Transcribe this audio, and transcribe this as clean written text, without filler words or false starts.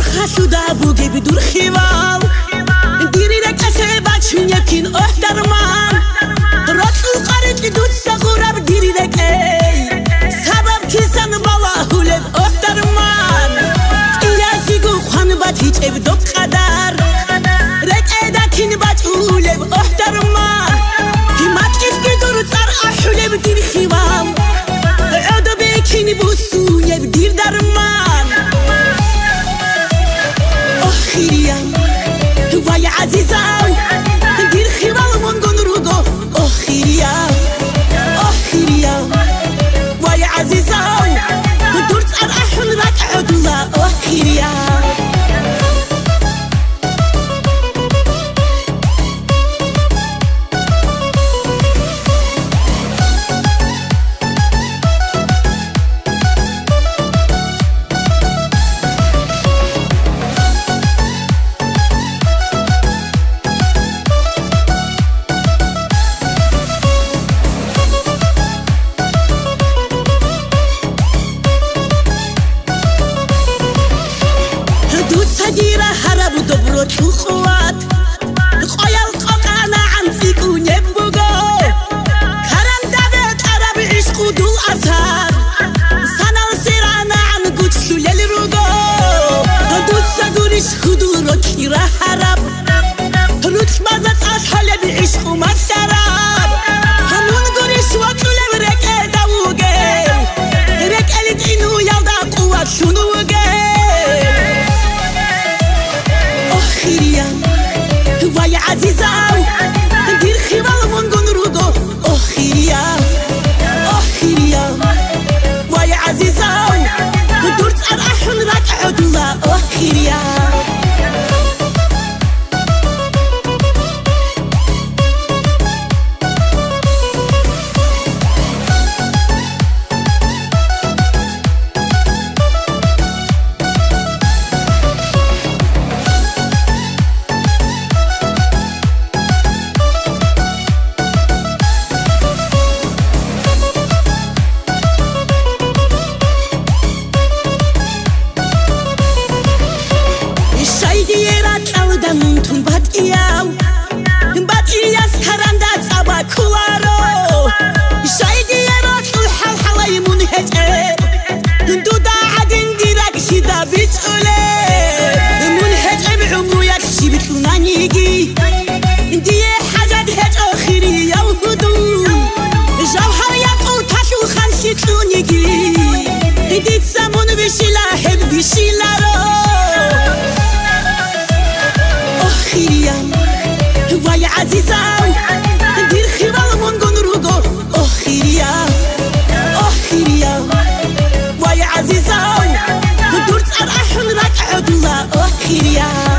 خاشو دابو جيب دور خيوال ديري لك أسعبات يمكن أحترمان راتو قارت لدود سغورب ديري لك أي سبب كيسان بالله لب أحترمان إيازي قو خان بات هيج ابدو قدر رك ايدا كين بات لب أحترمان همات إفكي دور تار أحو لب دير خيوال عودو بيكين بوسو يب دير درمان أخيريا ويا عزيزاو دير خيوال من قنروغو أخيريا ويا عزيزاو دورت أرحل راك عدولا أخيريا سجيرة هرب دبرو تخوات خيال قطعنا عن سيكو نبوغو كرم دابت عرب عشقو دو أسهر سنة سيرانا عن قد سلال روغو دوت سدورش خدورو كيرا هرب روت مازت أسهل بعشقو مسرب همون قرش وطلب رك داوغي رك ألت إنو يلدا قوات شنوغي ويا عزيزاو دير خيوال من قنروغو أخيريا ويا عزيزاو دورت أرحل راك عدولا أخيريا ويا عزيزاو دير خيوال من قنروغو أخيريا ويا عزيزاو دورت أرحل راك عدولا أخيريا